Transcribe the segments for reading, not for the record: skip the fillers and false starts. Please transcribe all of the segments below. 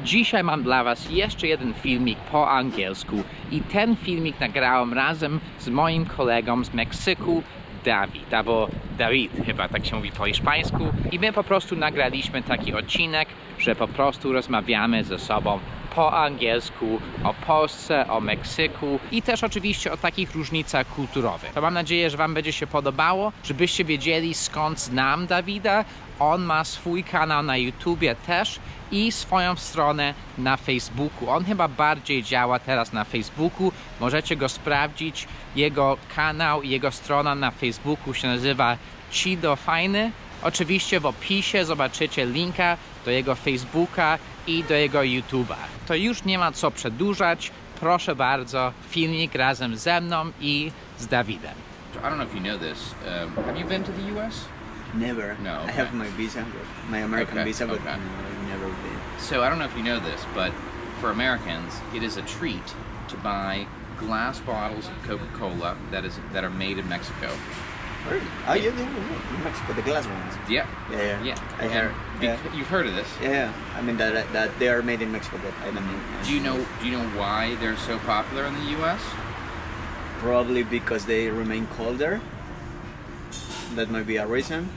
Dzisiaj mam dla was jeszcze jeden filmik po angielsku i ten filmik nagrałem razem z moim kolegą z Meksyku, Dawid, albo David, chyba tak się mówi po hiszpańsku. I my po prostu nagraliśmy taki odcinek, że po prostu rozmawiamy ze sobą po angielsku, o Polsce, o Meksyku i też oczywiście o takich różnicach kulturowych. To mam nadzieję, że wam będzie się podobało, żebyście wiedzieli, skąd znam Dawida. On ma swój kanał na YouTubie też i swoją stronę na Facebooku. On chyba bardziej działa teraz na Facebooku. Możecie go sprawdzić. Jego kanał i jego strona na Facebooku się nazywa Chido-Fajny. Oczywiście w opisie zobaczycie linka do jego Facebooka i do jego YouTube'a. To już nie ma co przedłużać. Proszę bardzo, filmik razem ze mną i z Dawidem. I don't know if you know this. Have you been to the US? Never. No. Okay. I have my visa, my American visa, but okay. Never been. So I don't know if you know this, but for Americans, it is a treat to buy glass bottles of Coca-Cola that are made in Mexico. Really? Oh, yeah, in Mexico, the glass ones. Yeah. Yeah. I have. Yeah. You've heard of this? Yeah. I mean that they are made in Mexico, but I don't know. Do you know why they're so popular in the U.S.? Probably because they remain colder. That might be a reason.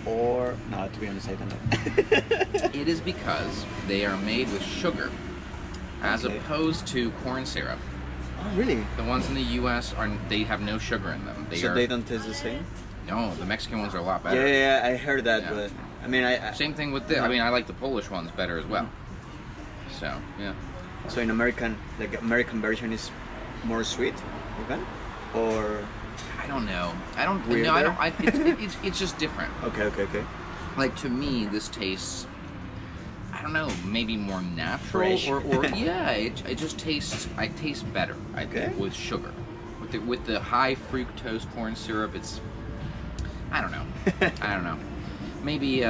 Or no, to be honest, I don't know. It is because they are made with sugar, as opposed to corn syrup. Oh, really? The ones in the U.S. they have no sugar in them. They don't taste the same? No, the Mexican ones are a lot better. Yeah, I heard that, yeah. But I mean, same thing with this. I mean, I like the Polish ones better as well. So yeah. So in American, like American version is more sweet, even, or I don't know. I don't. Weirder? No, I don't. It's just different. Okay. Like to me, this tastes. I don't know, maybe more natural. Fresh. or yeah, it just tastes. I taste better. I think with sugar, with the high fructose corn syrup. It's. I don't know. I don't know. Maybe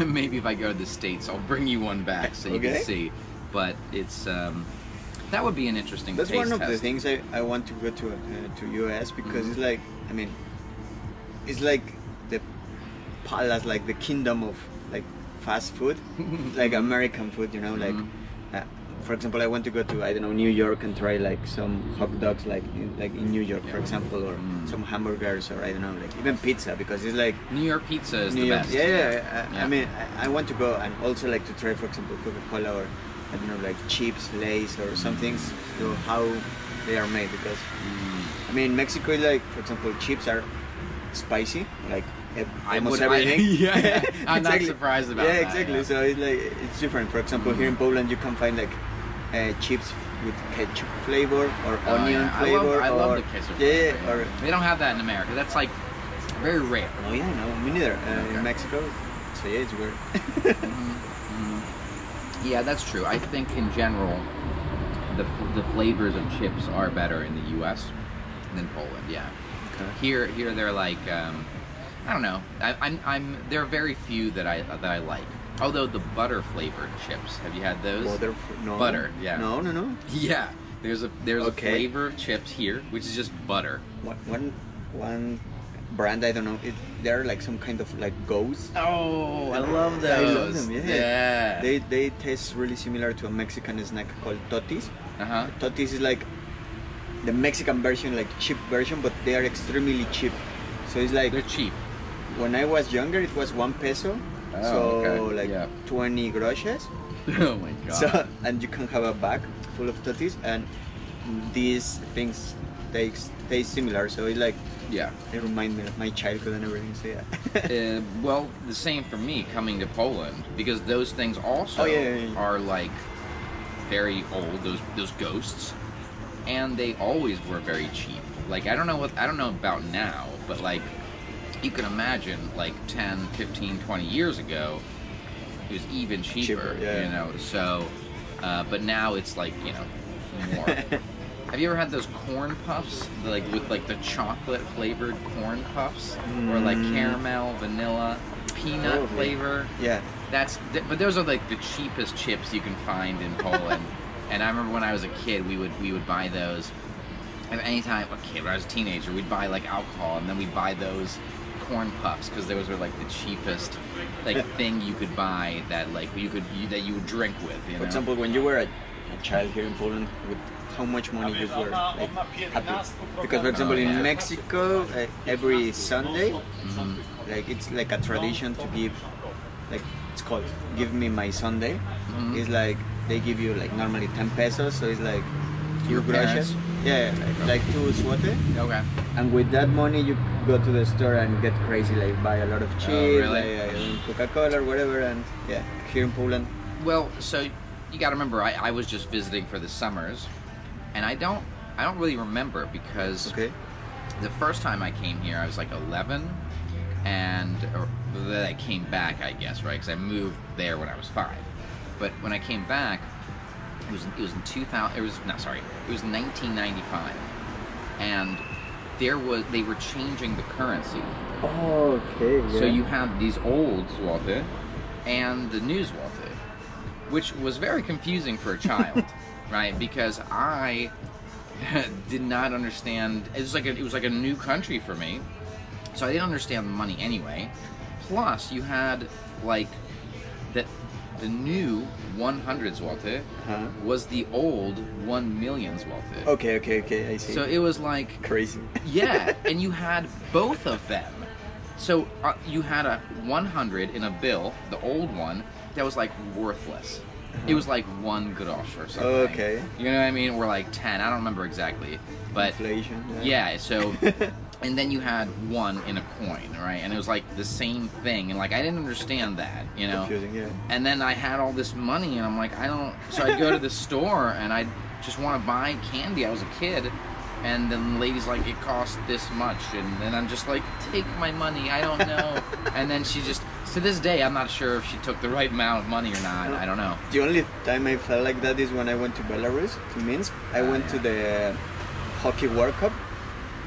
maybe if I go to the States, I'll bring you one back so you can see. But it's that would be an interesting. That's taste one of test. the things I want to go to US because it's like, I mean, it's like the palace, like the kingdom of like fast food, like American food, you know, like for example, I want to go to, I don't know, New York and try like some hot dogs like in New York, for example, or some hamburgers, or I don't know, like even pizza, because it's like New York pizza is New the York, best. Yeah. I mean, I want to go and also like to try, for example, Coca-Cola, or I don't know, like chips, Lays, or some things, to how they are made, because I mean, Mexico is like, for example, chips are spicy, like almost everything. Yeah, I'm exactly. not surprised about that. Yeah, exactly. So it's like, it's different. For example, here in Poland, you can find like chips with ketchup flavor or onion flavor. I love the ketchup flavor. Yeah, or they don't have that in America. That's like very rare. Oh yeah, no, me neither. In Mexico, so yeah, it's weird. Yeah, that's true. I think in general, the flavors of chips are better in the U.S. than Poland. Yeah. Okay. Here they're like I don't know. There are very few that I like. Although the butter flavored chips, have you had those? No. Butter, yeah. No. Yeah, there's a flavor of chips here, which is just butter. One brand, I don't know. They're like some kind of like ghost. Oh, I love those. I love them. Yeah. They taste really similar to a Mexican snack called totis. Totis is like the Mexican version, like cheap version, but they are extremely cheap. So it's like they're cheap. When I was younger, it was 1 peso. So like 20 groches. Oh my god. So, and you can have a bag full of totis, and these things taste similar. So it's like, yeah, they remind me of my childhood and everything. So yeah. Well, the same for me coming to Poland, because those things also are like very old. Those ghosts, and they always were very cheap. Like I don't know about now, but like you can imagine like 10, 15, 20 years ago, it was even cheaper, you know. So, but now it's like, you know, more. Have you ever had those corn puffs, like with like the chocolate flavored corn puffs, or like caramel, vanilla, peanut flavor? Yeah. But those are like the cheapest chips you can find in Poland. And I remember when I was a kid, we would buy those. And anytime, when I was a teenager, we'd buy like alcohol, and then we'd buy those corn puffs because those were like the cheapest like thing you could buy that like that you would drink with. You know? For example, when you were a child here in Poland, with how much money you were like happy? Because for example, in Mexico, every Sunday, like it's like a tradition to give, like it's called "Give Me My Sunday." It's like they give you like normally 10 pesos, so it's like Your parents? Yeah, like 2 sobote. Okay. And with that money, you go to the store and get crazy, like buy a lot of chips, really? like Coca-Cola or whatever, and yeah, here in Poland. Well, so you got to remember, I was just visiting for the summers, and I don't really remember because the first time I came here, I was like 11, or then I came back, I guess, right? Because I moved there when I was 5. But when I came back, it was in 2000. It was 1995, and they were changing the currency. Oh, okay. Yeah. So you had these old złote and the new złote, which was very confusing for a child, right? Because I did not understand. It was like a new country for me, so I didn't understand the money anyway. Plus, you had like the new 100 złote was the old 1 million złote. Okay, I see. So it was like crazy. Yeah, and you had both of them. So you had a 100 in a bill, the old one, that was like worthless. It was like 1 grosz or something. Okay. You know what I mean? Or like 10. I don't remember exactly. But inflation. Yeah. So, and then you had 1 in a coin, right? And it was like the same thing. And like I didn't understand that, you know. Confusing, yeah. And then I had all this money, and I'm like, I don't. So I'd go to the store, and I just want to buy candy. I was a kid. And then the lady's like, it costs this much. And then I'm just like, take my money, I don't know. And then she just, to this day, I'm not sure if she took the right amount of money or not. I don't know. The only time I felt like that is when I went to Belarus, to Minsk. I went to the Hockey World Cup.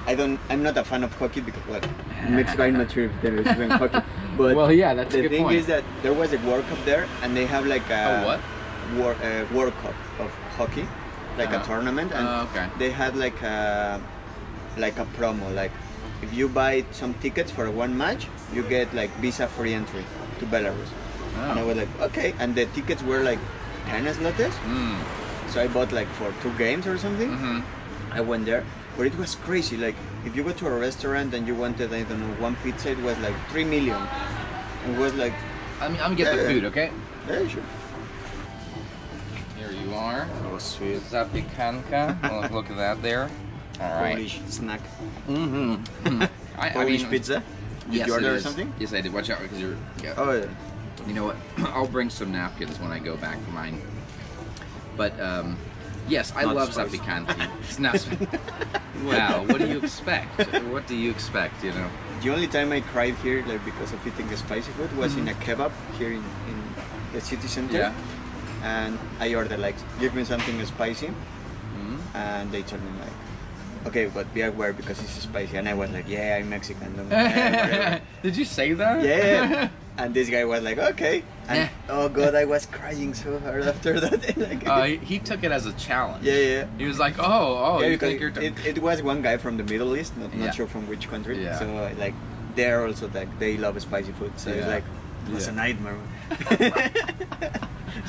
I'm not a fan of hockey because, well, in Mexico I'm not sure if there is even hockey. But well, yeah, that's a good point. The thing is that there was a World Cup there, and they have like a World Cup of hockey. Like a tournament, and they had like a promo. Like if you buy some tickets for 1 match, you get like visa-free entry to Belarus. And I was like, okay. And the tickets were like 10 zlotys. So I bought like for 2 games or something. I went there, but it was crazy. Like if you go to a restaurant and you wanted, I don't know, 1 pizza, it was like 3 million. It was like. I'm gonna get the food, okay? Yeah, sure. Here you are. Oh, sweet. Zapiekanka. Look at that there. All right. Polish snack. Polish pizza? Did you order or something? Yes, I did. Watch out because you're... Yeah. Oh, yeah. You know what? I'll bring some napkins when I go back for mine. But, yes, I love zapiekanki. It's not... Wow, what do you expect? What do you expect, you know? The only time I cried here, like because of eating spicy food, was in a kebab here in the city center. Yeah. And I ordered like, give me something spicy, and they told me like, okay, but be aware because it's spicy. And I was like, yeah, I'm Mexican. Don't Did you say that? Yeah. And this guy was like, okay. And oh god, I was crying so hard after that. Like, he took it as a challenge. Yeah. He was like, oh, yeah, you think you're... It was one guy from the Middle East, not sure from which country. Yeah. So like, they're also like, they love spicy food. So it's like, it was a nightmare.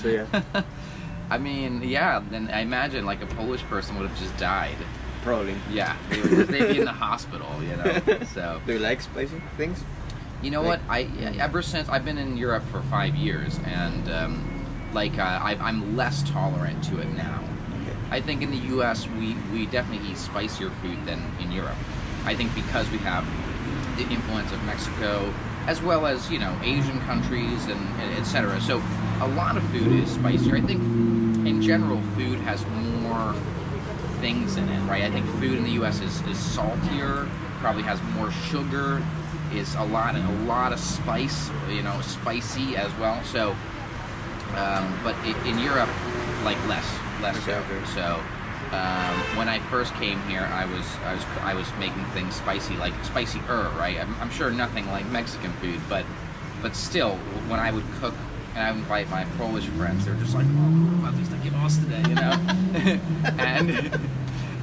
So yeah. I mean, yeah, then I imagine like a Polish person would have just died. Probably. Yeah, they'd be in the hospital, you know. So. Do you like spicy things? You know what? Ever since I've been in Europe for 5 years, and I'm less tolerant to it now. Okay. I think in the U.S. we definitely eat spicier food than in Europe. I think because we have the influence of Mexico, as well as, you know, Asian countries and etc. So a lot of food is spicier. I think in general food has more things in it, right? I think food in the U.S. is saltier, probably has more sugar, is a lot of spice, you know, spicy as well. So, but in Europe, like less so. So. When I first came here, I was making things spicy, like spicier, right? I'm sure nothing like Mexican food, but still, when I would cook and I would invite my Polish friends, they're just like, oh, at least I give us today, you know.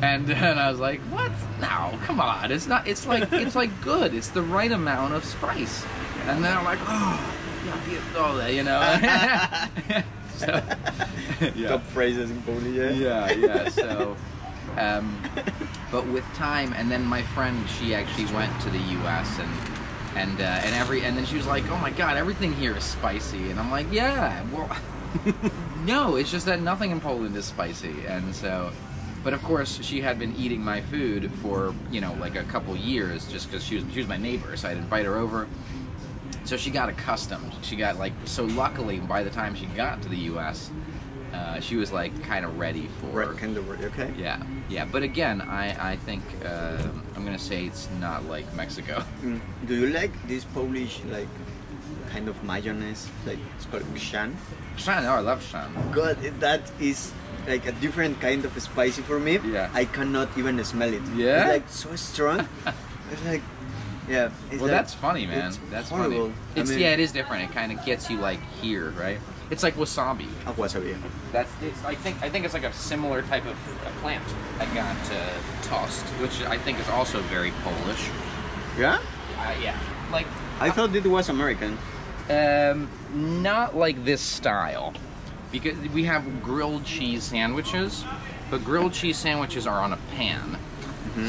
And I was like, what? No, come on. It's not. It's like good. It's the right amount of spice. And then I'm like, oh, yeah, you know. So, yeah. Top phrases in Polish. Yeah. So, but with time, and then my friend, she actually went to the U.S. and then she was like, oh my God, everything here is spicy. And I'm like, yeah, well, no, it's just that nothing in Poland is spicy. And so. But of course, she had been eating my food for, you know, like a couple years, just because she was my neighbor, so I'd invite her over. So she got accustomed. She got like, so luckily, by the time she got to the U.S., she was like kind of ready for. Right, kind of ready. Okay. Yeah. But again, I think I'm gonna say it's not like Mexico. Do you like this Polish like kind of mayonnaise? Like it's called chrzan. Chrzan, oh, I love chrzan. God, that is like a different kind of spicy for me. Yeah. I cannot even smell it. Yeah. It's like so strong. It's like, yeah. It's well, like, that's funny, man. That's horrible. funny. It's I mean, yeah, it is different. It kind of gets you like here, right? It's like wasabi. Wasabi. I think it's like a similar type of plant that got tossed, which I think is also very Polish. Yeah. Yeah. Like I thought it was American. Not like this style, because we have grilled cheese sandwiches, but grilled cheese sandwiches are on a pan.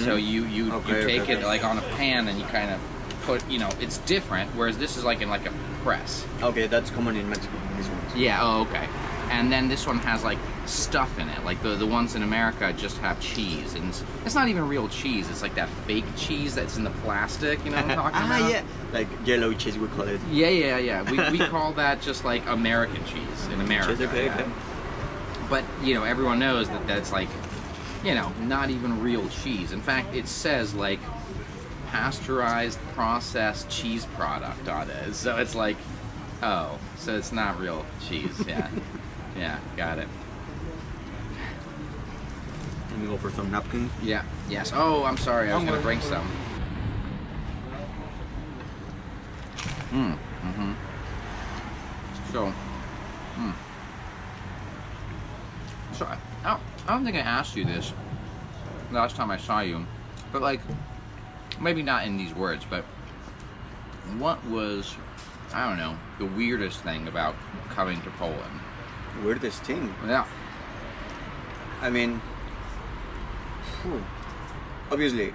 So you take it like on a pan and you kind of put, you know, it's different. Whereas this is like in like a press. Okay, that's common in Mexico. This one. Yeah. Oh, okay. And then this one has like stuff in it. Like the ones in America just have cheese, and it's not even real cheese. It's like that fake cheese that's in the plastic. You know what I'm talking about? Yeah. Like yellow cheese, we call it. Yeah. We call that just like American cheese in America. Cheese, okay. But you know, everyone knows that that's like, you know, not even real cheese. In fact, it says like pasteurized processed cheese product on it. So it's like, oh, so it's not real cheese. Yeah. Yeah, got it. Let me go for some napkins. Yeah, yes. Oh, I'm sorry, I was going to bring some. So, I don't think I asked you this last time I saw you, but like, maybe not in these words, but what was, I don't know, the weirdest thing about coming to Poland? Weirdest thing? Yeah. I mean, obviously,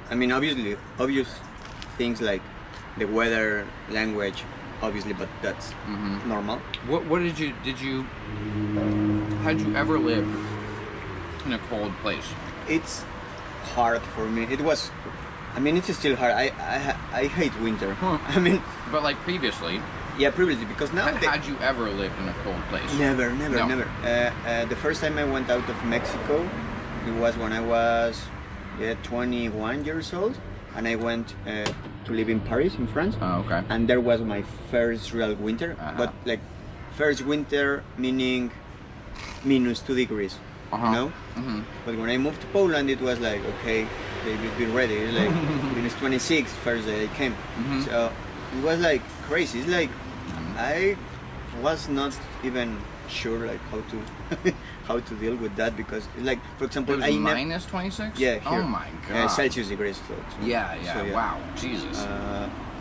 obvious things like the weather, language, obviously, but that's normal. What did you had you ever lived in a cold place? It's hard for me. It was, it's still hard. I hate winter. I mean, but like previously. Yeah, previously, because now... Had you ever lived in a cold place? Never. The first time I went out of Mexico, it was when I was 21 years old, and I went to live in Paris, in France. Oh, okay. And there was my first real winter, but like first winter meaning -2 degrees, you know? But when I moved to Poland, it was like, okay, they've been ready. It's like -26 first day I came. So it was like crazy. It's like I was not even sure like how to deal with that, because like, for example, it was -26. Yeah. Here. Oh my God. Celsius degrees. So, yeah. Wow. Jesus.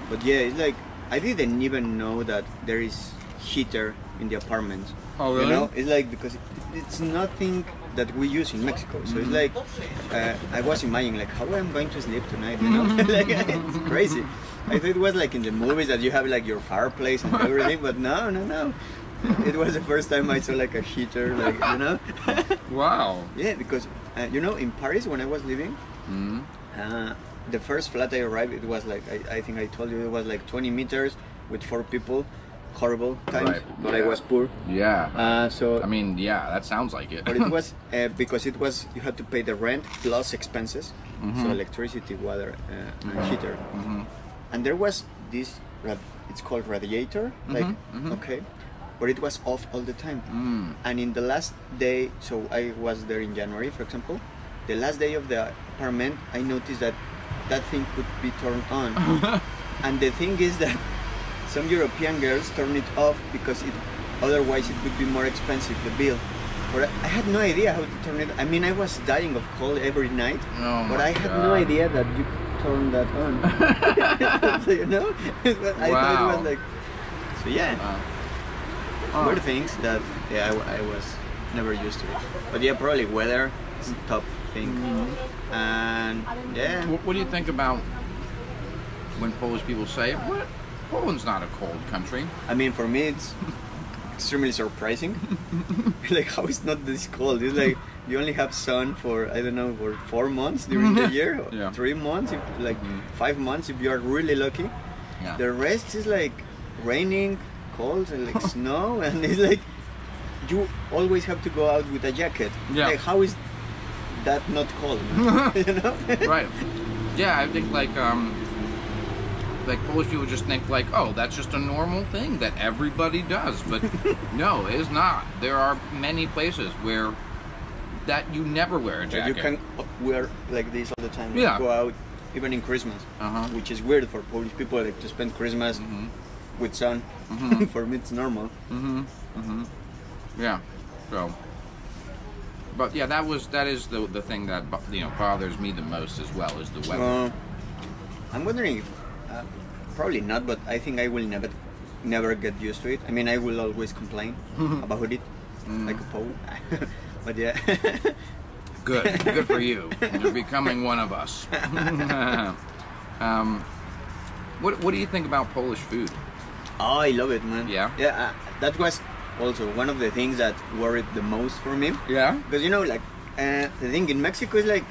But yeah, it's like I didn't even know that there is heater in the apartments. Oh really? You know, it's like, because it's nothing that we use in Mexico. So it's like I was imagining like how I'm going to sleep tonight. You know, like it's crazy. I thought it was like in the movies that you have like your fireplace and everything, but no. It was the first time I saw like a heater, like, you know. Wow. Yeah, because you know, in Paris when I was living, the first flat I arrived, it was like I think I told you it was like 20 meters with 4 people. Horrible times, right. But I was poor. Yeah. So that sounds like it. But it was because it was, you had to pay the rent plus expenses, so electricity, water, and heater. And there was this, it's called radiator, like okay, but it was off all the time. And in the last day, so I was there in January, for example. The last day of the apartment, I noticed that that thing could be turned on. And the thing is that some European girls turn it off because otherwise it would be more expensive, the bill. But I had no idea how to turn it. I mean, I was dying of cold every night, but I had no idea that you could turn that on. So, you know, I thought it was like. So yeah, weird things that I was never used to it. But yeah, probably weather is a top thing. And yeah. What do you think about when Polish people say, "What? Poland's not a cold country"? I mean, for me, it's extremely surprising. Like, how it's not this cold? It's like you only have sun for, I don't know, for 4 months during the year, or 3 months, if, like 5 months if you are really lucky. Yeah. The rest is like raining, cold, and like snow, and it's like you always have to go out with a jacket. Yeah. Like, how is that not cold? You know? Right. Yeah, I think like Polish people just think like, oh, that's just a normal thing that everybody does, but no, it is not. There are many places where that you never wear a jacket. You can wear like this all the time. Yeah. Go out, even in Christmas, which is weird for Polish people, like to spend Christmas with sun. For me, it's normal. Yeah. So, but yeah, that is the thing that, you know, bothers me the most as well, is the weather. I'm wondering if probably not, but I think I will never get used to it. I mean, I will always complain about it, like a Pole. But yeah. Good for you. You're becoming one of us. What do you think about Polish food? Oh, I love it, man. Yeah? Yeah, that was also one of the things that worried the most for me. Yeah? Because, you know, like, the thing in Mexico is like,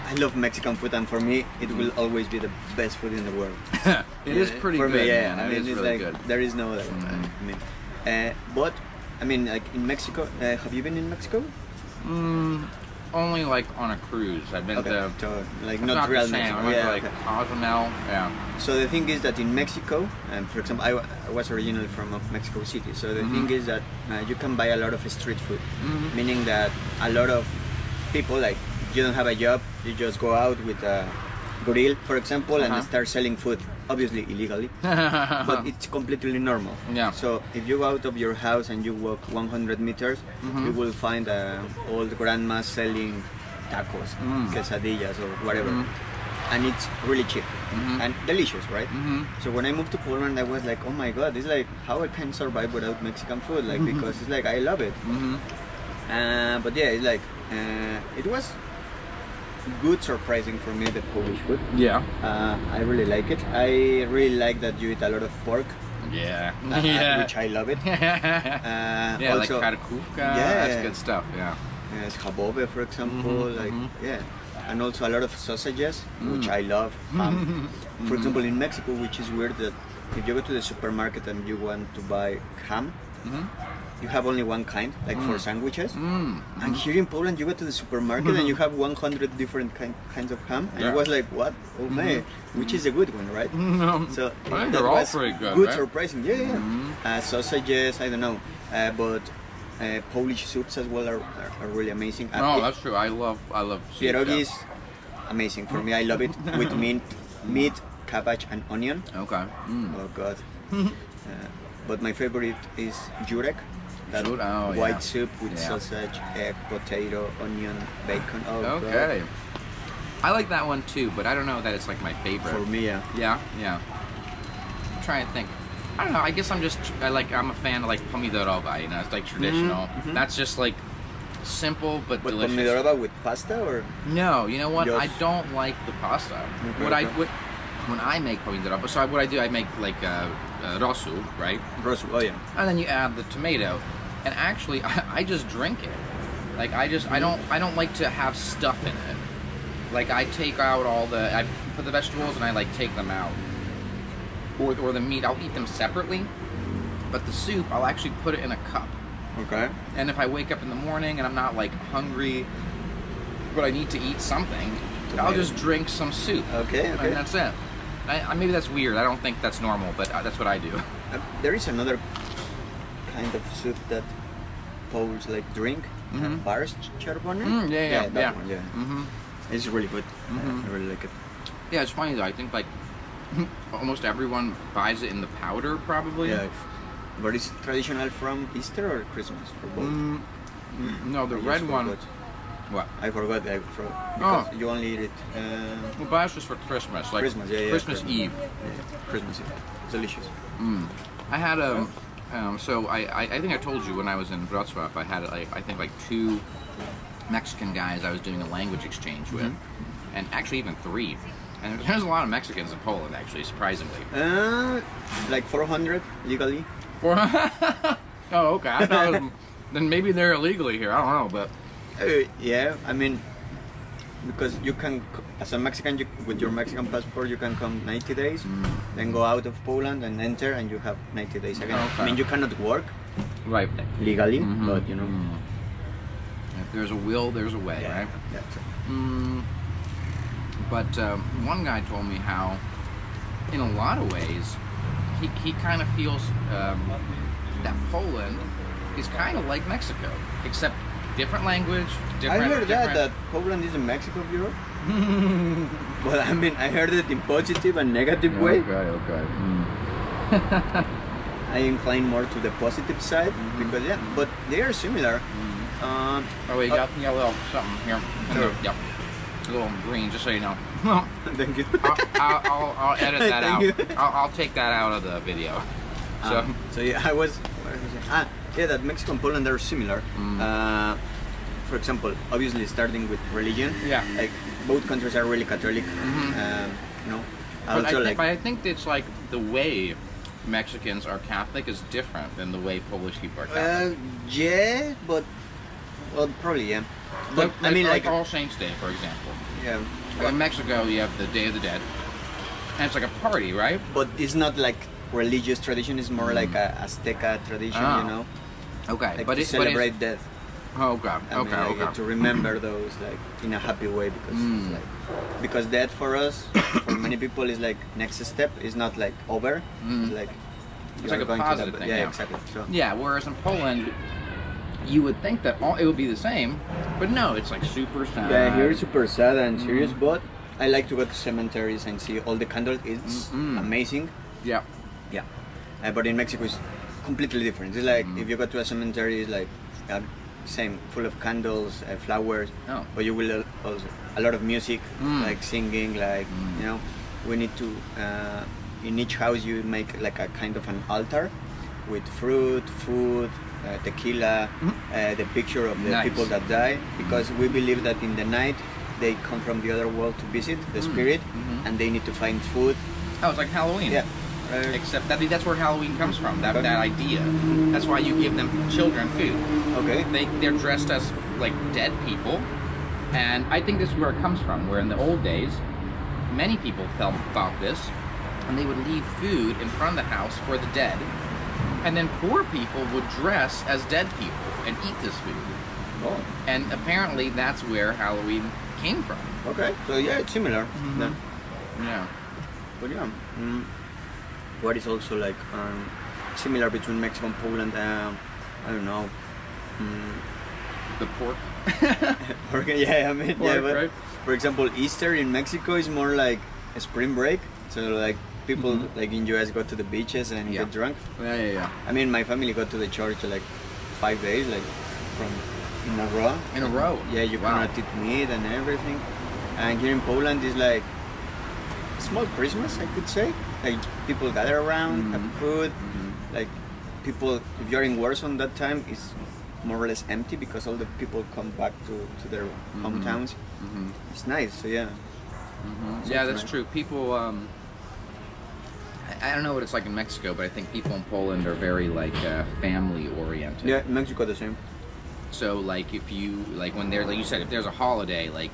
I love Mexican food, and for me, it will always be the best food in the world. It is pretty for good, me, yeah. man. I mean, it is it's really like, good. there is no, like, I mean, but, I mean, like, in Mexico, have you been in Mexico? Only like on a cruise. I've been to like not real the same. Mexico. I went Yeah, to like Cozumel. Yeah. So the thing is that in Mexico, for example, I was originally from Mexico City. So the thing is that you can buy a lot of street food, meaning that a lot of people, like, you don't have a job, you just go out with a grill, for example, and start selling food, obviously illegally, but it's completely normal. Yeah. So if you go out of your house and you walk 100 meters, you will find old grandmas selling tacos, quesadillas, or whatever. And it's really cheap and delicious, right? So when I moved to Poland, I was like, oh my god, it's like how I can survive without Mexican food, like because it's like I love it. But yeah, it's like it was good surprising for me, the Polish food. Yeah. I really like it. I really like that you eat a lot of pork. Yeah. Which I love it. Yeah, also, like karakówka. Yeah, that's good stuff. Yeah. Schabowy, for example, like yeah, and also a lot of sausages, which I love. For example, in Mexico, which is weird, that if you go to the supermarket and you want to buy ham, you have only one kind, like for sandwiches. And here in Poland, you go to the supermarket and you have 100 different kinds of ham. And I was like, what? Oh man, which is a good one, right? So I think that they're all was pretty good, good, right? surprising. Yeah. Sausages, I don't know, but Polish soups as well are really amazing. Oh, that's true. I love soup. Pierogi is amazing for me. I love it with meat, cabbage, and onion. Okay. Oh god. But my favorite is jurek. That white soup with sausage, egg, potato, onion, bacon. Oh, okay. God. I like that one too, but I don't know that it's like my favorite. For me, yeah. Yeah. I'm trying to think. I don't know. I guess I'm a fan of like Pomidor, you know, it's like traditional. That's just like simple but delicious. Pomidor with pasta or? No, you know what? I don't like the pasta. When I make Pomidor, so what I do, I make like rosół, right? Rosół, oh yeah. And then you add the tomato, and actually I just drink it. Like I don't like to have stuff in it. Like I take out I put the vegetables and I like take them out. Or the meat, I'll eat them separately. But the soup, I'll actually put it in a cup. Okay. And if I wake up in the morning and I'm not like hungry, but I need to eat something, I'll just drink some soup. Okay. And that's it. Maybe that's weird. I don't think that's normal, but that's what I do. There is another kind of soup that Poles like drink. Barszcz czerwony. That one, yeah. It's really good. I really like it. Yeah, it's funny though. I think like almost everyone buys it in the powder, probably. Yeah. But it's traditional from Easter or Christmas, or both? No, the I red just one. forgot. What? I forgot. Because you only eat it. Well, but that's just for Christmas, like Christmas, yeah, Christmas Christmas. Eve. Yeah, Christmas Eve. Delicious. I had so I think I told you when I was in Wrocław, I had like I think like 2 Mexican guys I was doing a language exchange with, and actually even 3. And there's a lot of Mexicans in Poland, actually, surprisingly. Like 400 legally. Oh, okay. I thought it was, then maybe they're illegally here. I don't know, but Yeah, I mean, because you can, as a Mexican, with your Mexican passport, you can come 90 days, then go out of Poland and enter, and you have 90 days again. Okay. I mean, you cannot work right. legally, but you know. If there's a will, there's a way, Yeah, right? yeah, so. But one guy told me how, in a lot of ways, he kind of feels that Poland is kind of like Mexico, except different language, different. I heard that Poland is a Mexico of Europe. Well, I mean, I heard it in positive and negative way. Okay. I incline more to the positive side because but they are similar. Oh, you got a little something here. Sure. Yep. A little green, just so you know. Thank you. I'll edit that Thank out. you. I'll take that out of the video. So yeah, I was. What was it? Yeah, that Mexico and Poland are similar. For example, obviously starting with religion. Yeah. Like both countries are really Catholic. You know. But I think it's like the way Mexicans are Catholic is different than the way Polish people are Catholic. Yeah, but well, probably yeah. But I mean, like All Saints Day, for example. yeah. In Mexico, you have the Day of the Dead, and it's like a party, right? But it's not like religious tradition. It's more like a Azteca tradition, Oh. you know. Okay, Like but to celebrate death. Oh, okay, I mean, like, okay. to remember those like in a happy way because death for us, for many people, is like next step. Is not like over. It's like It's like a positive thing. Yeah, exactly. So. Yeah, whereas in Poland, you would think that it would be the same, but no, it's like super sad. Yeah, here it's super sad and serious, but I like to go to cemeteries and see all the candles. It's amazing. Yeah. Yeah, but in Mexico it's completely different. It's like if you go to a cemetery, it's like same, full of candles, flowers. Oh. But you will also a lot of music, like singing, like you know. We need to in each house you make like a kind of an altar with fruit, food, tequila, the picture of the people that die, because we believe that in the night they come from the other world to visit the spirit, and they need to find food. Oh, it's like Halloween. Yeah. Except that's where Halloween comes from. That idea. That's why you give them children food. Okay. They're dressed as like dead people, and I think this is where it comes from. Where in the old days, many people felt about this, and they would leave food in front of the house for the dead, and then poor people would dress as dead people and eat this food. Oh. And apparently, that's where Halloween came from. Okay. So yeah, it's similar. Yeah. Yeah. But yeah. What is also like similar between Mexico and Poland? I don't know. The pork. Yeah, I mean, Pork, but right? for example, Easter in Mexico is more like a spring break. So like people like in US go to the beaches and get drunk. Yeah. I mean, my family go to the church like 5 days, like from in a row. In a row. Yeah, you cannot eat meat and everything. And here in Poland is like small Christmas, I could say. Like people gather around, have food. Like people, if you're in Warsaw that time, it's more or less empty because all the people come back to their hometowns. It's nice. So yeah. Yeah, that's true. People, I don't know what it's like in Mexico, but I think people in Poland are very like family oriented. Yeah, in Mexico the same. So like if you like when there, like you said, if there's a holiday, like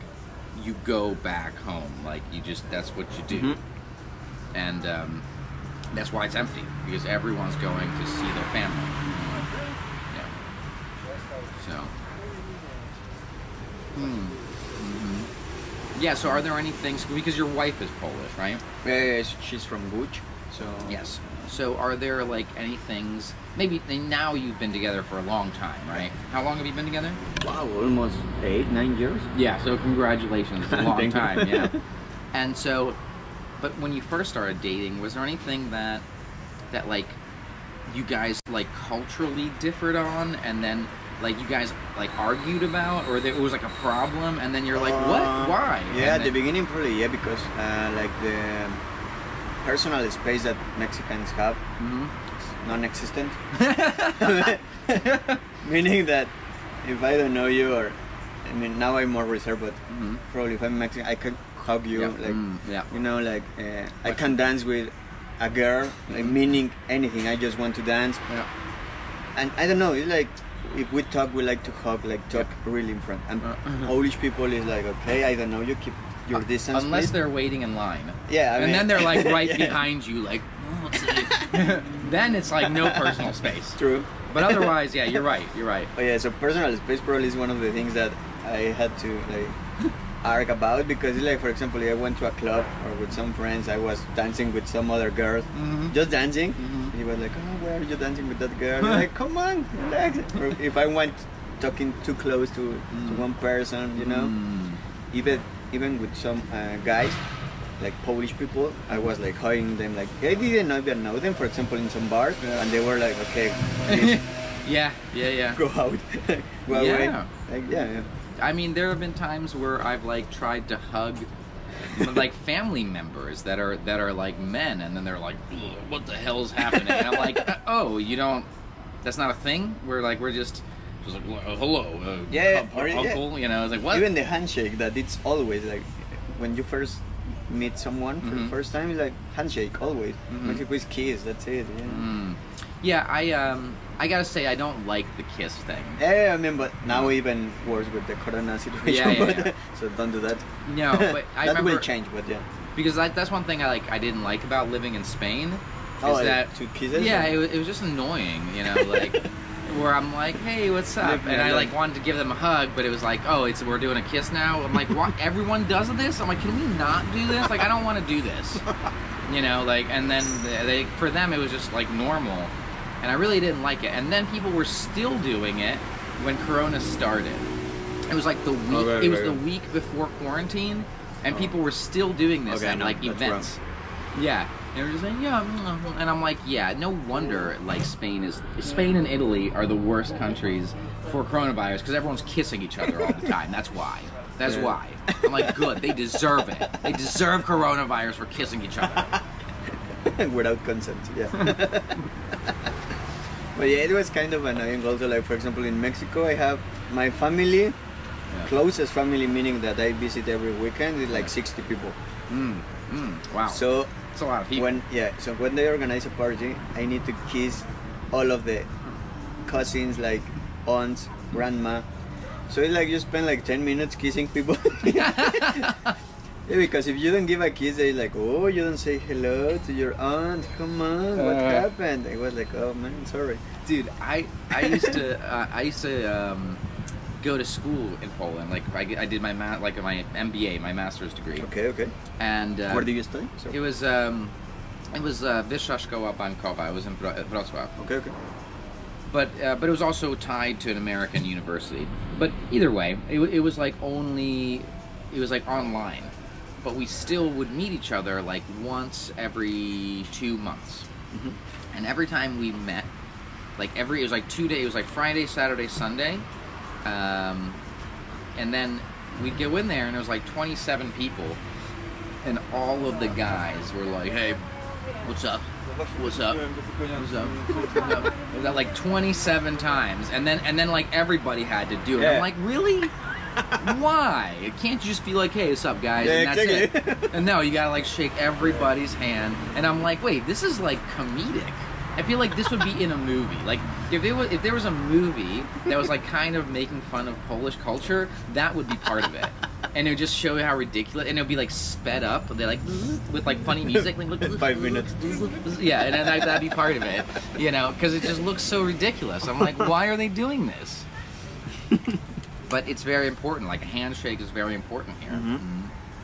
you go back home. Like you just that's what you do, and that's why it's empty because everyone's going to see their family. Yeah. So. Yeah. So are there any things because your wife is Polish, right? Yeah, she's from Łódź. So yes. So are there like any things? Maybe now you've been together for a long time, right? How long have you been together? Wow, almost 8-9 years. Yeah. So congratulations, it's a long Thank you. time. Yeah. And so, but when you first started dating, was there anything that like you guys like culturally differed on, and then like you guys like argued about, or it was like a problem, and then you're like, what? Why? Yeah, at the beginning probably, yeah, because like the personal space that Mexicans have is non-existent. Meaning that if I don't know you, or I mean now I'm more reserved, but probably if I'm Mexican, I can hug you, you know, like I can dance with a girl, like meaning anything. I just want to dance, and I don't know. It's like if we talk, we like to hug, like talk really in front. And Polish people is like, okay, I don't know, you keep your distance, unless please. they're waiting in line. Yeah, and then they're like right behind you, like. Then it's like no personal space. True. But otherwise, yeah, you're right. You're right. Oh yeah, so personal space probably is one of the things that I had to like argue about, because like, for example, I went to a club or with some friends, I was dancing with some other girl, just dancing. And he was like, oh, why are you dancing with that girl? Like, come on, relax. Or if I went talking too close to one person, you know, even with some guys, like Polish people, I was like hugging them, like I didn't even know them, for example, in some bars, and they were like, okay, please go out, go away. Like, I mean, there have been times where I've like tried to hug like family members that are like men, and then they're like, what the hell's happening? And I'm like, oh, you don't, that's not a thing? We're just like, hello, uncle, you know, it's like, what? Even the handshake, that it's always like, when you first meet someone for the first time, it's like handshake always. Mexico is kiss, that's it. Yeah, I gotta say, I don't like the kiss thing. Yeah, I mean, but now even worse with the corona situation. So don't do that. No, but I that remember, will change, but because that's one thing I didn't like about living in Spain. Oh, is that to kisses? Yeah, it was just annoying, you know, like where I'm like, hey, what's up? And I like wanted to give them a hug, but it was like, oh, we're doing a kiss now. I'm like, what? Everyone does this? I'm like, can we not do this? Like, I don't want to do this, you know, like, and then for them it was just like normal, and I really didn't like it. And then people were still doing it when Corona started. It was like the week. It was the week before quarantine, and people were still doing this at like events. Yeah. They were just saying, yeah, and I'm like, yeah, no wonder, like, Spain and Italy are the worst countries for coronavirus, because everyone's kissing each other all the time. That's why. That's why. I'm like, good, they deserve it. They deserve coronavirus for kissing each other. Without consent, yeah. But yeah, it was kind of annoying also, like, for example, in Mexico, I have my family, closest family, meaning that I visit every weekend, is like 60 people. Wow. So it's a lot of people. So when they organize a party, I need to kiss all of the cousins, like aunts, grandma. So it's like you spend like 10 minutes kissing people. Yeah, because if you don't give a kiss, they're like, oh, you don't say hello to your aunt. Come on, what happened? I was like, oh man, sorry. Dude, I used to go to school in Poland. Like I did my MBA, my master's degree. Okay. And where did you study? So. It was Wyższa Szkoła Bankowa. It was in Wrocław. Okay. But it was also tied to an American university. But either way, it was like online. But we still would meet each other like once every 2 months. And every time we met, it was like 2 days. It was like Friday, Saturday, Sunday. And then we'd go in there and there was like 27 people, and all of the guys were like, hey, what's up? What's up? What's up? What's up? It was like 27 times, and then like everybody had to do it. I'm like, really? Why? Can't you just be like, hey, what's up, guys? And that's it. And no, you gotta like shake everybody's hand. And I'm like, wait, this is like comedic. I feel like this would be in a movie. Like, if there was a movie that was like kind of making fun of Polish culture, that would be part of it. And it would just show you how ridiculous, and it would be like sped up. They're like with like funny music, like 5 minutes. Yeah, and then that'd be part of it, you know, because it just looks so ridiculous. I'm like, why are they doing this? But it's very important. Like a handshake is very important here.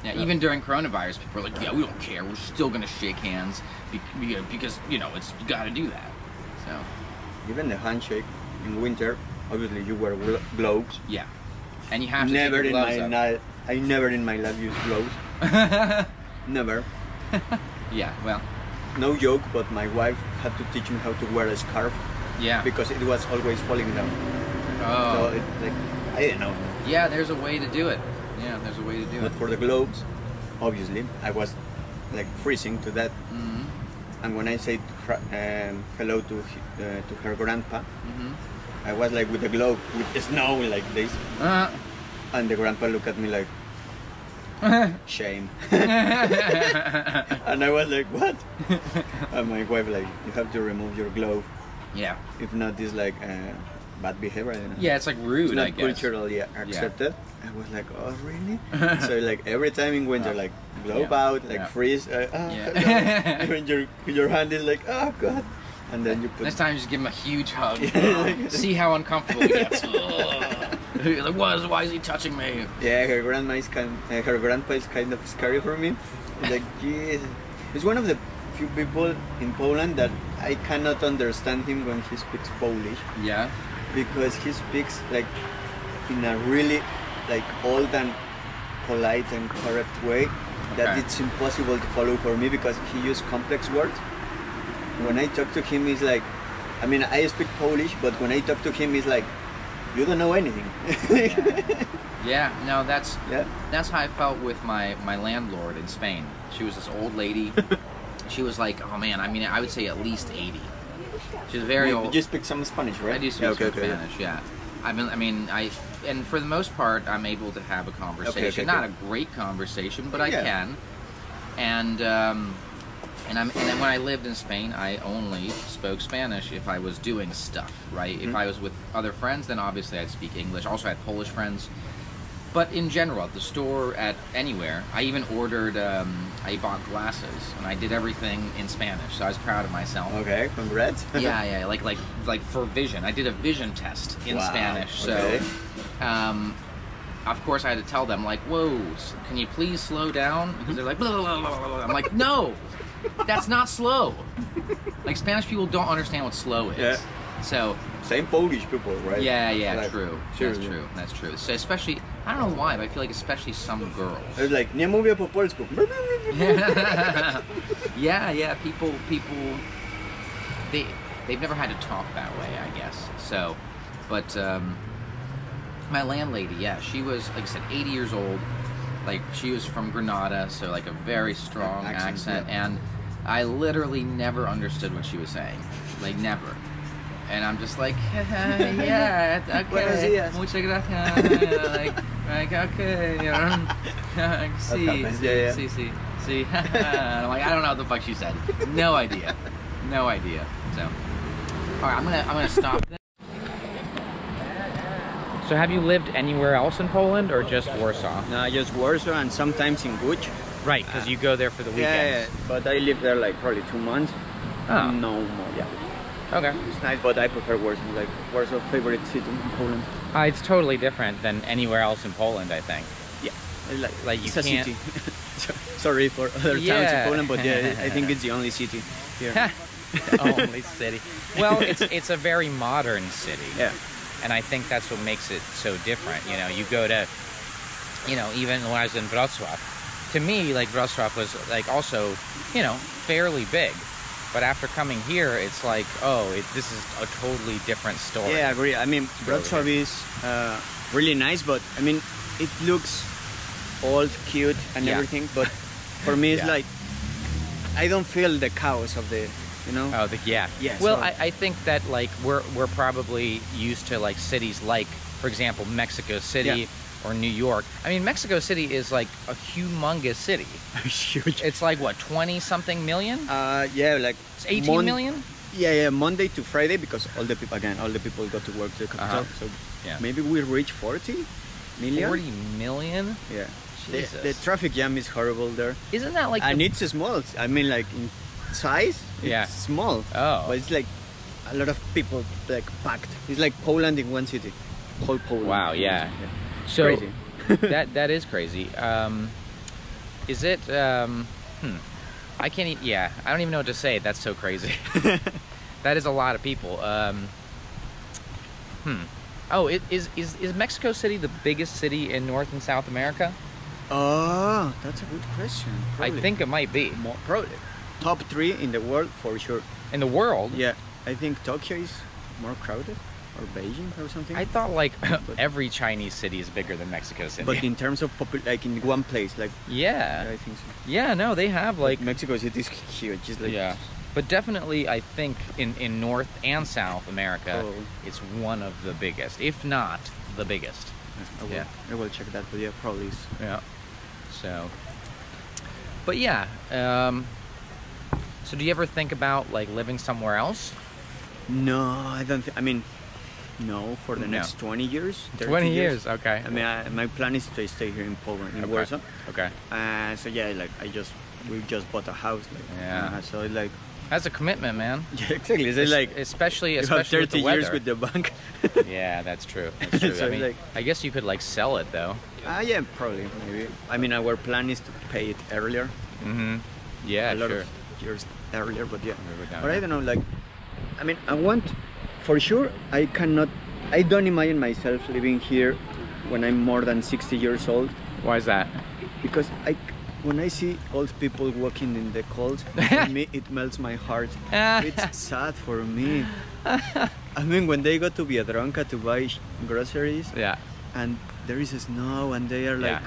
Yeah, even during coronavirus, people are like, yeah, we don't care. We're still going to shake hands because, you know, you got to do that. So, even the handshake in winter, obviously you wear gloves. Yeah. And you have to take your gloves up. I never in my life used gloves. Never. Yeah, well. No joke, but my wife had to teach me how to wear a scarf. Yeah. Because it was always falling down. Oh. So it's like, I don't know. Yeah, there's a way to do it. Yeah, there's a way to do But it. for the globes, obviously, I was like freezing to that. Mm-hmm. And when I said hello to her grandpa, Mm-hmm. I was like with the globe, with the snow like this. And the grandpa looked at me like, shame. And I was like, what? And my wife like, you have to remove your glove. Yeah. If not, it's like bad behavior. I don't know. Yeah, it's like rude, It's not I guess. culturally accepted. I was like, oh really? So like every time in winter, like globe out, like freeze. Yeah. When your hand is like, oh god. And then you put. Next time, just give him a huge hug. Like, See how uncomfortable he gets. You're like, why is he touching me? Yeah, her grandpa is kind of scary for me. It's like, jeez. He's one of the few people in Poland that I cannot understand him when he speaks Polish. Yeah. Because he speaks like in a really like old and polite and correct way that it's impossible to follow for me because he uses complex words. When I talk to him, he's like, I mean, I speak Polish, but when I talk to him, he's like, you don't know anything. Yeah, no, that's how I felt with my landlord in Spain. She was this old lady. She was like, oh man, I mean, I would say at least 80. She's very old. You speak some Spanish, right? I do speak some Spanish, yeah. And for the most part, I'm able to have a conversation. Not a great conversation, but I can. And then when I lived in Spain, I only spoke Spanish if I was doing stuff, right? If I was with other friends, then obviously I'd speak English. Also, I had Polish friends. But in general, at the store, at anywhere, I even ordered, I bought glasses, and I did everything in Spanish, so I was proud of myself. Okay, congrats. Yeah, like for vision. I did a vision test in Spanish, so, of course I had to tell them, like, whoa, can you please slow down? Because they're like, blah, blah, blah, blah, blah. I'm like, no, that's not slow. Like, Spanish people don't understand what slow is. Yeah. So same Polish people, right? Yeah, like, true. Sure, That's true. So especially, I don't know why, but I feel like especially some girls. It's like, nie mówię po polsku. Yeah. People, they've never had to talk that way, I guess. So, but my landlady, she was, like I said, 80 years old. Like, she was from Granada, so like a very strong accent, and I literally never understood what she was saying. Like, never. And I'm just like, yeah, okay, muchas gracias, like, okay, you know, see. I'm like, I don't know what the fuck she said. No idea. So, all right, I'm gonna stop this. So have you lived anywhere else in Poland or just Warsaw? No, just Warsaw and sometimes in Łódź. Right, because you go there for the weekends. Yeah, but I lived there like probably 2 months. Oh. No more, Okay. It's nice, but I prefer Warsaw. Like, Warsaw, favorite city in Poland. It's totally different than anywhere else in Poland, I think. Yeah, like you it's a can't... city. Sorry for other towns in Poland, but yeah, I think it's the only city here. Only city. Well, it's a very modern city. Yeah. And I think that's what makes it so different. You know, you go to, even when I was in Wrocław, to me, like, Wrocław was, like, also, fairly big. But after coming here, it's like, this is a totally different story. Yeah, I agree. I mean, Wrocław is really nice, but, I mean, it looks old, cute, and everything. But for me, it's like, I don't feel the chaos of the... Oh, yeah. Well, so I think that, like, we're probably used to, like, cities like, for example, Mexico City or New York. I mean, Mexico City is like a humongous city. Huge. It's like what, 20-something million? Yeah, like it's 18 million. Yeah, Monday to Friday, because all the people go to work to the capital. So maybe we reach 40 million. 40 million? Yeah. The traffic jam is horrible there. Isn't that like? And it's small. I mean, like in size, it's small. Oh. But it's like a lot of people like packed. It's like Poland in one city. Whole Poland. Wow. Yeah. So crazy. that is crazy. Is it? I can't. I don't even know what to say. That's so crazy. That is a lot of people. Oh, is Mexico City the biggest city in North and South America? Oh, that's a good question. Probably. I think it might be. Probably. Top 3 in the world for sure. In the world? Yeah, I think Tokyo is more crowded. or Beijing or something. I thought like every Chinese city is bigger than Mexico City. But in terms of like in one place, like yeah, I think so. Yeah, no, they have like Mexico City is huge. It's like yeah, but definitely I think in North and South America, it's one of the biggest, if not the biggest. I will check that, but yeah, probably is. Yeah. So, but yeah. So do you ever think about like living somewhere else? No, I don't. I mean, no, for the next 20 years. 20 years, okay. I mean, my plan is to stay here in Poland, in Warsaw. Okay. So yeah, like we just bought a house. Like, yeah. So like. That's a commitment, man. Yeah, exactly. It's like especially you have 30 with the weather. years with the bank. Yeah, that's true. That's true. So I mean, like, I guess you could like sell it though. Yeah, probably, maybe. I mean, our plan is to pay it earlier. Mm-hmm. Yeah, a lot sure. of years earlier, but yeah. But I don't know, like, I mean, I want, for sure, I don't imagine myself living here when I'm more than 60 years old. Why is that? Because when I see old people walking in the cold, for me, it melts my heart. It's sad for me. I mean, when they go to Biedronka to buy groceries, yeah, and there is snow, and they are like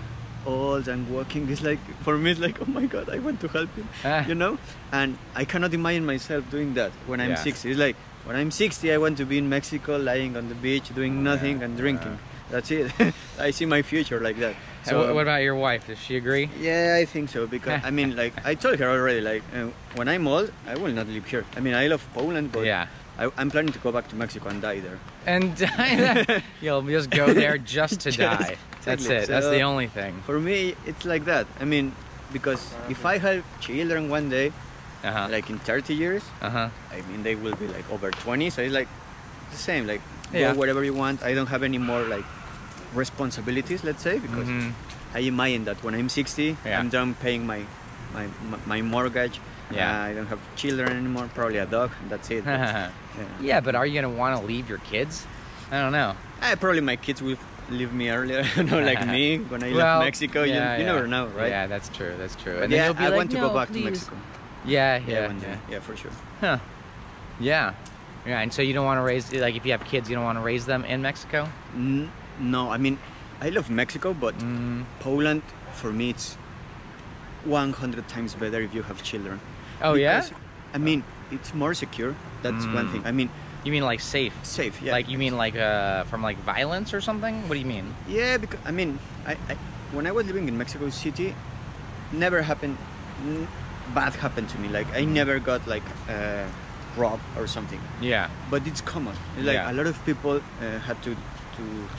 old and walking, it's like, for me, it's like, oh my God, I want to help him, you know? And I cannot imagine myself doing that when I'm 60. It's like, when I'm 60, I want to be in Mexico, lying on the beach, doing nothing and drinking. That's it. I see my future like that. So what about your wife? Does she agree? Yeah, I think so, because I mean, like, I told her already, like, when I'm old, I will not live here. I mean, I love Poland, but I'm planning to go back to Mexico and die there. And die there? You'll just go there just to die. That's it. So that's the only thing. For me, it's like that. I mean, because if I have children one day, like in 30 years, I mean, they will be like over 20, so it's like the same, like, go wherever you want. I don't have any more, like, responsibilities, let's say, because I imagine that when I'm 60, I'm done paying my mortgage. I don't have children anymore, probably a dog, and that's it. Yeah, but are you going to want to leave your kids? I don't know. Probably my kids will leave me earlier, you know, like me, when I left Mexico, you never know, right? Yeah, that's true, that's true. And then you'll be I like, want to go back to Mexico. Yeah, for sure. Huh. Yeah. Yeah, and so you don't want to raise, like, if you have kids, you don't want to raise them in Mexico? No, I mean, I love Mexico, but Poland, for me, it's 100 times better if you have children. Oh, because, I mean, it's more secure. That's one thing. I mean, you mean like safe? Safe, yeah. Like, you mean like from like violence or something? What do you mean? Yeah, because I mean, I when I was living in Mexico City, never happened bad happened to me. Like, I never got like robbed or something. Yeah. But it's common. Like a lot of people had to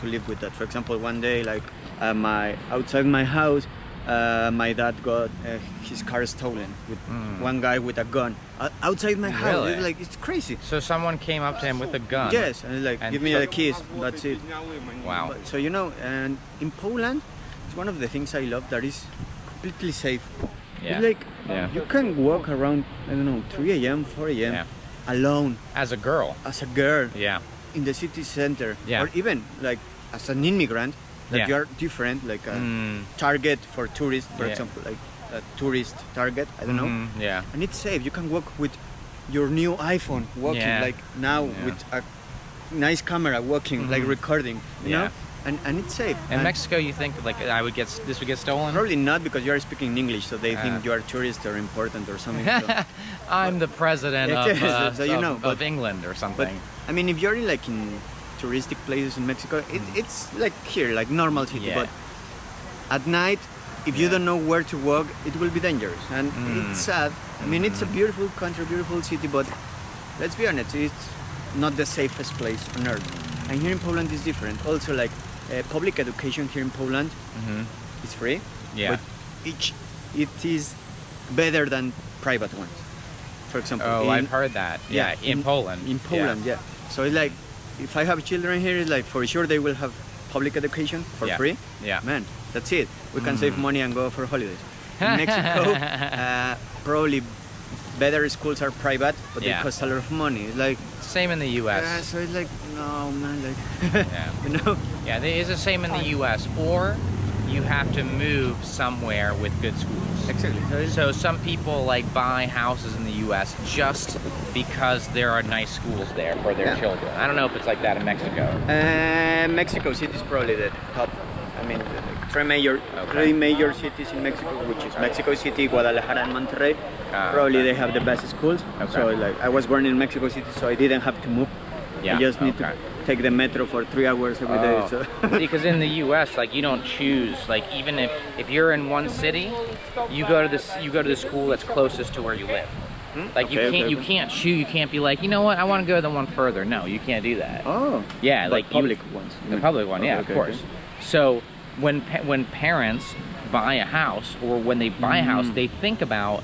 live with that. For example, one day, like outside my house, my dad got his car stolen with one guy with a gun outside my house. Really? It's like, it's crazy. So someone came up to him with a gun? Yes, and like, give me the keys, that's it. Wow. But, so, you know, and in Poland, it's one of the things I love that is completely safe. Yeah. It's like, you can walk around, I don't know, 3 a.m., 4 a.m. alone. As a girl. As a girl. Yeah. In the city center. Yeah. Or even, like, as an immigrant, that you are different, like a target for tourists, for example, like a tourist target, I don't know. Yeah. And it's safe. You can walk with your new iPhone, walking like now with a nice camera, walking, like recording, you know? And it's safe. In Mexico, you think like this would get stolen? Probably not, because you are speaking English, so they think you are tourist or important or something. So. I'm the president of England or something. But I mean, if you're like in touristic places in Mexico, it's like here, like normal city. But at night, if you don't know where to walk, it will be dangerous, and it's sad. I mean, it's a beautiful country, beautiful city, but let's be honest, it's not the safest place on earth. And here in Poland is different. Also, like public education here in Poland is free. Yeah. But it is better than private ones. For example. Oh, I've heard that. Yeah, in Poland. In Poland, yeah. So it's like, if I have children here, it's like for sure they will have public education for free. Yeah. Man, that's it. We can save money and go for holidays. In Mexico, probably better schools are private, but they cost a lot of money. It's like same in the U.S. So it's like, no man, like you know. Yeah, it is the same in the U.S. Or you have to move somewhere with good schools. Exactly. So some people like buy houses in the U.S. just because there are nice schools there for their children. I don't know if it's like that in Mexico. Mexico City is probably the top. I mean, three major cities in Mexico, which is Mexico City, Guadalajara, and Monterrey. Probably they have the best schools. So like, I was born in Mexico City, so I didn't have to move. I just need to take the metro for 3 hours every day. So. Because in the U.S., like you don't choose. Like even if you're in one city, you go to the school that's closest to where you live. Like you can't choose. You can't be like, you know what, I want to go to the one further. No, you can't do that. Oh. Yeah, like public ones. The public one, yeah, of course. So when parents buy a house, or when they buy a house, they think about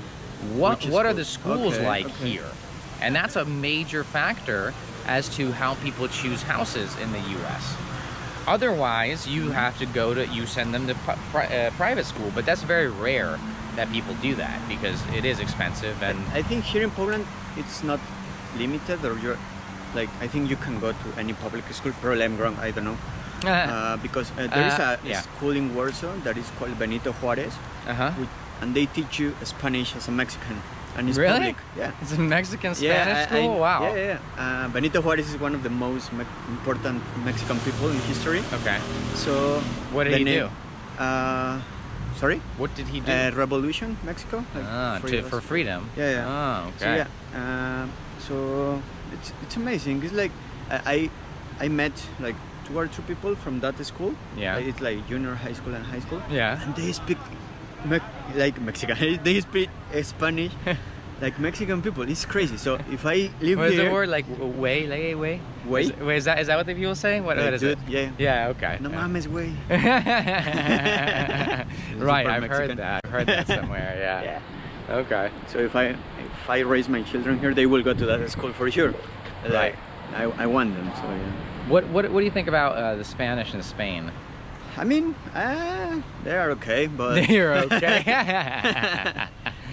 what are the schools like here, and that's a major factor as to how people choose houses in the U.S. Otherwise, you have to you send them to private school, but that's very rare that people do that because it is expensive. And I think here in Poland, it's not limited, or you're like, I think you can go to any public school. Probably I'm wrong, I don't know. Because there is a school in Warsaw that is called Benito Juarez, and they teach you Spanish as a Mexican. And it's public. Yeah. It's a Mexican Spanish school? Wow. Yeah. Benito Juarez is one of the most important Mexican people in history. Okay. So what did he do? Sorry? What did he do? Revolution, Mexico. Like for freedom. Yeah. Oh, okay. So it's amazing. It's like I met like 2 or 3 people from that school. Yeah. It's like junior high school and high school. Yeah. And they speak like Mexican. They speak Spanish like Mexican people. It's crazy. So if I live what here, is the word like way? Is that what the people say? What is it? Yeah. Yeah. Okay. No mames, way. Right. I've heard that. I've heard that somewhere. Yeah. Okay. So if I raise my children here, they will go to that school for sure. Right. I want them. So yeah. What do you think about the Spanish in Spain? I mean, they are okay, but they're okay.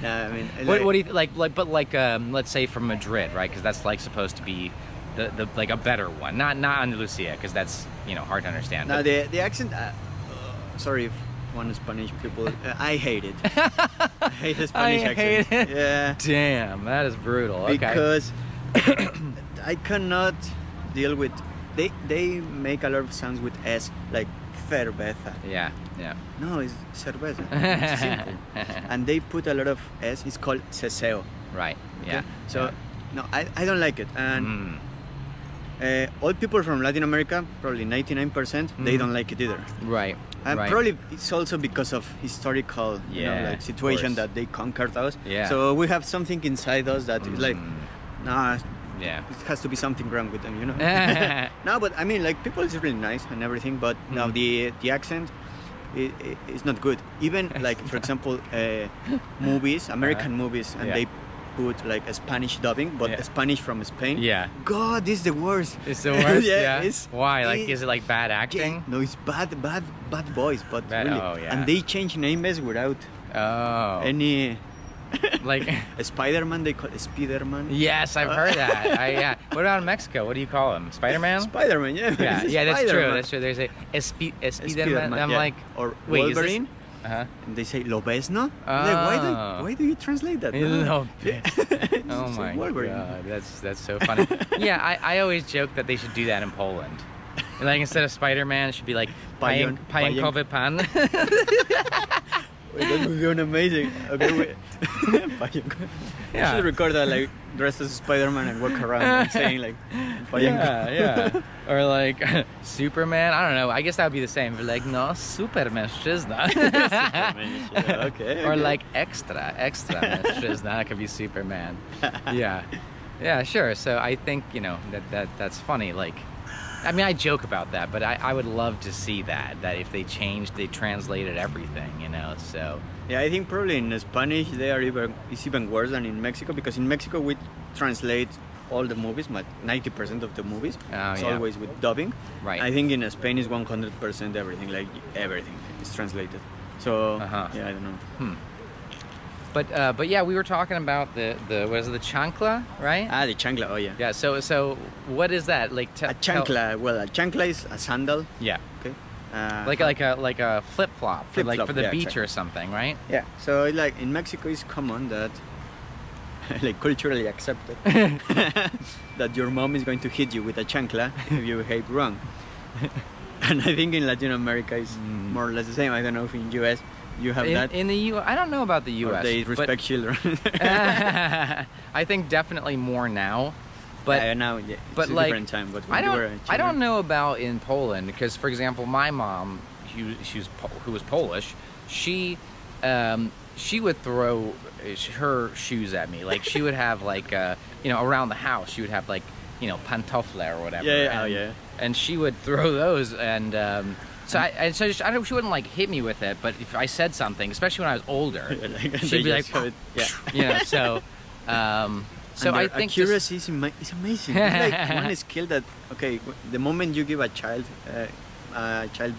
No, I mean, what do you like? Let's say from Madrid, right? Because that's like supposed to be the like a better one, not Andalusia, because that's hard to understand. No, the accent. Sorry if one Spanish people. I hate it. I hate the Spanish accent. Hate it. Yeah. Damn, that is brutal. Okay. Because I cannot deal with. They make a lot of sounds with S, like cerveza. Yeah. No, it's cerveza. It's simple. And they put a lot of S. It's called ceseo. Right. Yeah. Okay? So, no, I don't like it. And all people from Latin America, probably 99%, they don't like it either. Right. And probably it's also because of historical, like situation that they conquered us. Yeah. So we have something inside us that is like, nah. Yeah. It has to be something wrong with them, No, but I mean, like, people is really nice and everything, but now the accent is not good. Even like, for example, movies, American movies, and they put like a Spanish dubbing, but Spanish from Spain. Yeah. God, this is the worst. It's the worst. Yeah. It's, why? Like, is it like bad acting? No, it's bad boys, but bad, really. Oh, yeah. And they change names without any. Like Spider-Man, they call it Spider-Man. Yes, I've heard that. What about in Mexico? What do you call him? Spider-Man? Spider-Man, yeah. Yeah, that's true. That's true. There's a Spider-Man. I'm like, or wait, Wolverine. And they say "lo ves, no?" Like, why do you translate that? No. Oh my god, that's so funny. Yeah, I always joke that they should do that in Poland. Like, instead of Spider-Man, it should be like Pająkowy Pan. Wait, that would be amazing. Okay, wait. Yeah. You should record that, like, dressed as Spider-Man and walk around and saying, like, yeah. Or like Superman. I don't know. I guess that would be the same. But like, no, super mężczyzna. Okay. Or like extra mężczyzna. That could be Superman. Yeah, sure. So I think that's funny. Like, I mean, I joke about that, but I would love to see that if they translated everything, so. Yeah, I think probably in Spanish it's even worse than in Mexico, because in Mexico we translate all the movies, 90% of the movies. It's always with dubbing. Right. I think in Spain is 100% everything, like everything is translated. So, yeah, I don't know. But yeah, we were talking about the chancla, right? The chancla, oh yeah. Yeah, so what is that? Like a chancla, well, a chancla is a sandal. Yeah. Okay. like a flip flop, for the yeah, beach exactly. or something, right? Yeah. So like in Mexico, it's common that like culturally accepted that your mom is going to hit you with a chancla if you behave wrong. And I think in Latin America it's more or less the same. I don't know if in US you have that. In the U, I don't know about the US. Or they respect children. I think definitely more now. But now, yeah, it's but a like, different time. But when I don't know about in Poland, because for example, my mom, who was Polish, she would throw her shoes at me. Like she would have like you know, around the house she would have like, you know, pantofle or whatever. Yeah, and she would throw those, and so she wouldn't like hit me with it, but if I said something, especially when I was older, she'd be like, you know, so. So I think accuracy is amazing. It's like one skill that, okay, the moment you give a child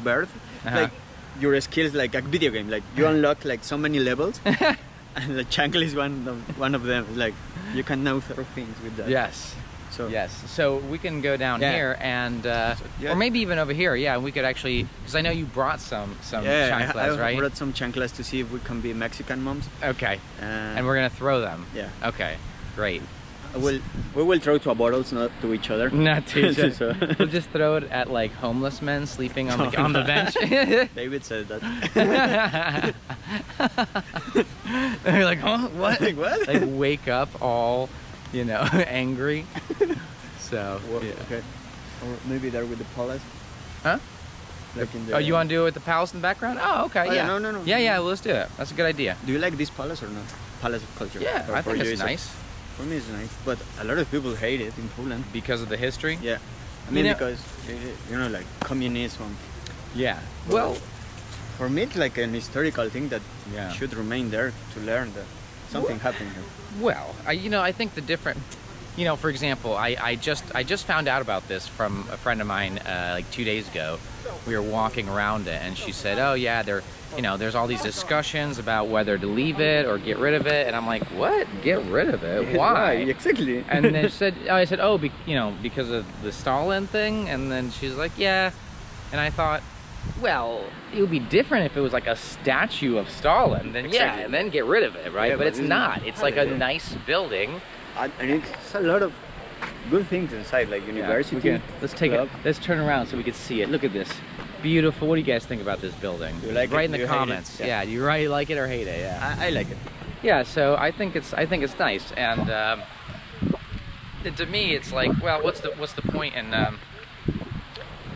birth, like your skill is like a video game. Like you unlock like so many levels, and the chancla is one of them. It's like you can now throw things with that. Yes. So yes. So we can go down here and, or maybe even over here. Yeah, we could actually, because I know you brought some chanclas, right? I brought some chanclas to see if we can be Mexican moms. Okay. And we're gonna throw them. Yeah. Okay. Great. We will throw to our bottles, not to each other. Not to each other. We'll just throw it at like homeless men sleeping on the bench. David said that. They're like, huh? What? Like, what? Like wake up all, you know, angry. So. Well, yeah. Okay. Or maybe they're with the palace. Huh? Like in the, oh, you want to do it with the palace in the background? Oh, okay. Oh, yeah. No. Yeah. Well, let's do it. That's a good idea. Do you like this palace or not? Palace of Culture. Yeah, I think it's nice. For me, it's nice, but a lot of people hate it in Poland Because of the history? Yeah, I mean, because you know, like communism. Yeah. But well, for me, it's like an historical thing that Yeah. should remain there to learn that something happened here. well, I think the different, you know, for example, I just found out about this from a friend of mine like 2 days ago. We were walking around it, and she said, "Oh yeah, there's all these discussions about whether to leave it or get rid of it," and I'm like, "What? Get rid of it? Why?" Exactly. And then I said, "Oh, because of the Stalin thing," and then she's like, "Yeah," and I thought, well, it would be different if it was like a statue of Stalin, then yeah, and then get rid of it, right? Yeah, but it's not. It's like a nice building. And it's a lot of good things inside, like university. Yeah, let's turn around so we can see it. Look at this. Beautiful. What do you guys think about this building? You like Write it? in the You hate comments. it? Yeah. Yeah, you like it or hate it? Yeah. I like it. Yeah, so I think it's nice, and to me it's like, well, what's the point in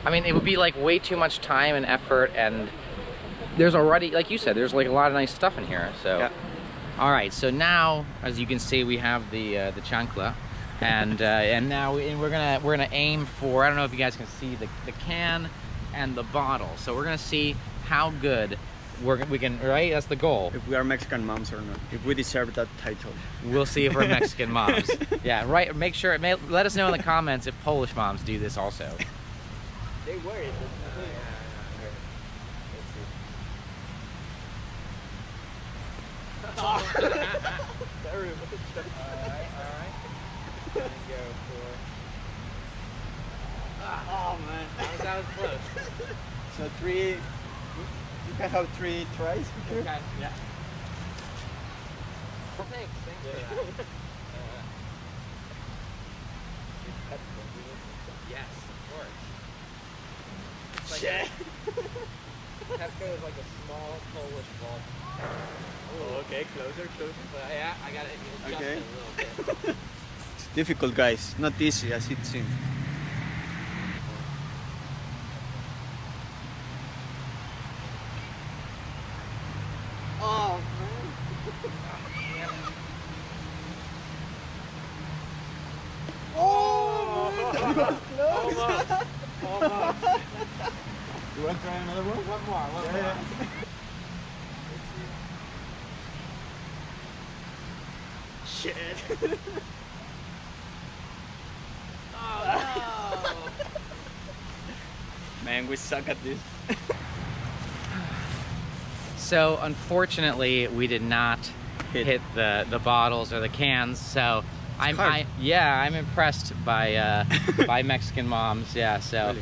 I mean, it would be like way too much time and effort, and there's already, like you said, there's like a lot of nice stuff in here. So yeah. All right, so now as you can see, we have the chancla, and now we're gonna aim for, I don't know if you guys can see the can and the bottle, so we're gonna see how good we can, right? That's the goal. If we are Mexican moms or not, if we deserve that title. We'll see if we're Mexican moms. Yeah, right. Make sure, let us know in the comments if Polish moms do this also. They worry. Oh man, that was close. So you can have 3 tries. Okay, yeah. Thanks you. Yes, of course. Shit. Pepco is like a small Polish ball. Oh, okay, closer. Yeah, I got it adjusted Okay. a little bit. It's difficult, guys. Not easy as it seems. Oh man. Oh, that was close. Almost. You want to try another one? One more. Yeah. Shit. Oh no! Man, we suck at this. So unfortunately, we did not hit the bottles or the cans. So I'm impressed by by Mexican moms. Yeah. So Really?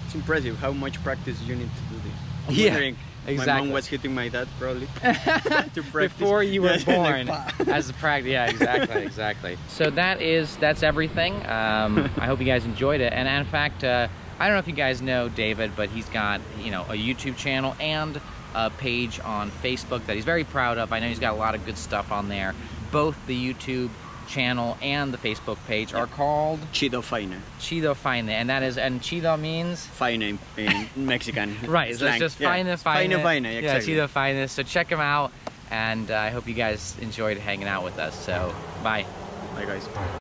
it's impressive how much practice you need to do this. I'm Yeah, wondering, exactly. my mom was hitting my dad probably to practice. Before you were born, Like, as a practice. Yeah, exactly, exactly. So that's everything. I hope you guys enjoyed it. And in fact, I don't know if you guys know David, but he's got, you know, a YouTube channel and a page on Facebook that he's very proud of. I know he's got a lot of good stuff on there. Both the YouTube channel and the Facebook page are called Chido-Fajny. Chido-Fajny, and that is, and Chido means Fajny in Mexican. right, so it's just Fajny. Fajny, exactly. Yeah, Chido-Fajny. So check him out, and I hope you guys enjoyed hanging out with us. So bye. Bye guys.